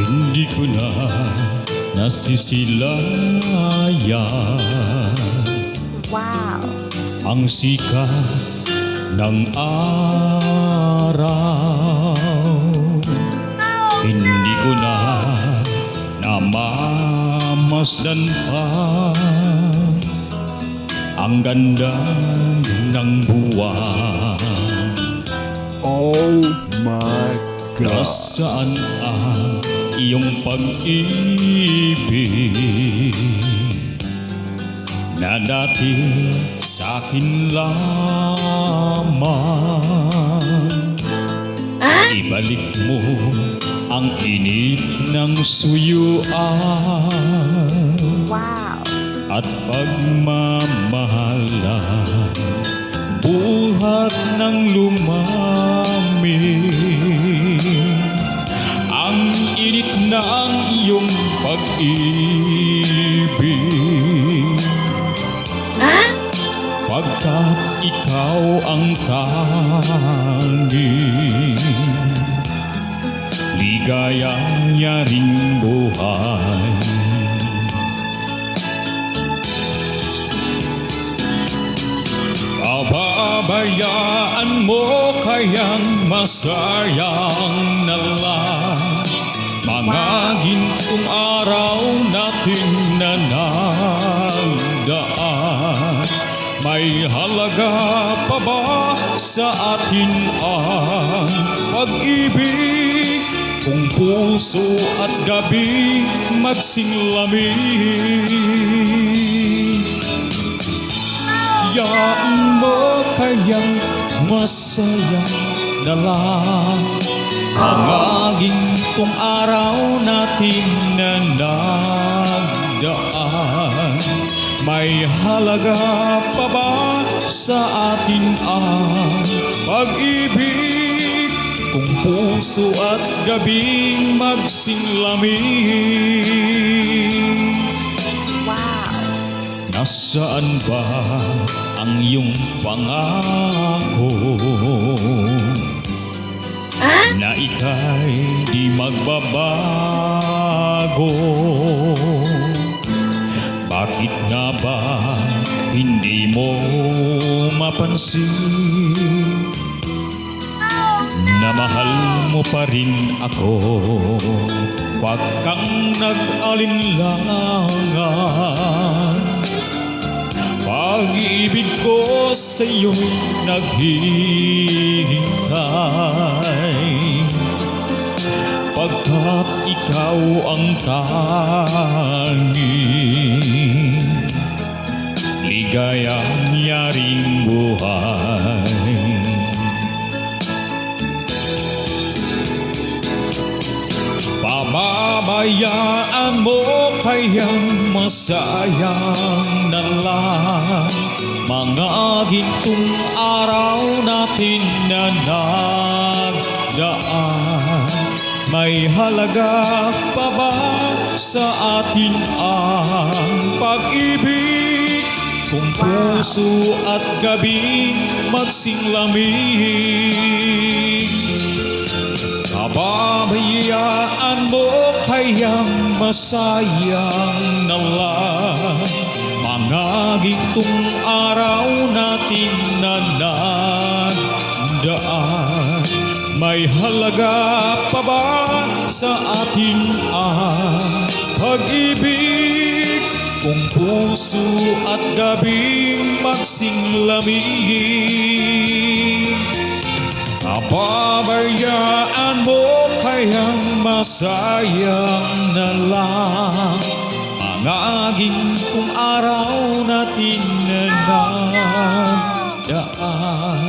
Hindi ko na nasisilayan Wow! ang sikat ng araw. Hindi ko na namamasdan pa ang ganda ng buwan. Oh my God. Nasaan ang iyong pag-ibig na dati sa'kin lamang? Ibalik mo ang init ng suyuan Wow! at pagmamahalan, buhat ng lumamig ang init ng iyong pag-ibig. Pagkat ikaw ang tanging ligayang yaring buhay. Pababayaan mo kayang masayang nalang mga gintong araw natin na nagdaan. May halaga pa ba sa atin ang pag-ibig kung puso at gabi magsinglamig? Yaan mo kayang masaya na lang mga gintong araw natin na nagdaan. May halaga pa ba sa atin ang pag-ibig kung puso at gabing magsinglamig? Wow! Nasaan ba ang iyong pangako na ika'y di magbabago? Bakit nga ba hindi mo mapansin na mahal mo pa rin ako? Huwag kang nag-alinlangan, pag-ibig ko sa'yo'y naghihintay. Pagkat ikaw ang tanging ligayang yaring buhay. Pababayaan mo kayang masayang na lang mga gintong araw natin na nagdaan. May halaga pa ba sa atin ang pag-ibig kung puso at gabi magsinglamig? Pababayaan mo kayang masayang na lang mga gintong araw natin na nagdaan. May halaga pa ba sa atin ang pag-ibig kung puso at gabing magsinglamig? Pababayaan mo kayang masayang na lang mga gintong araw natin na nagdaan.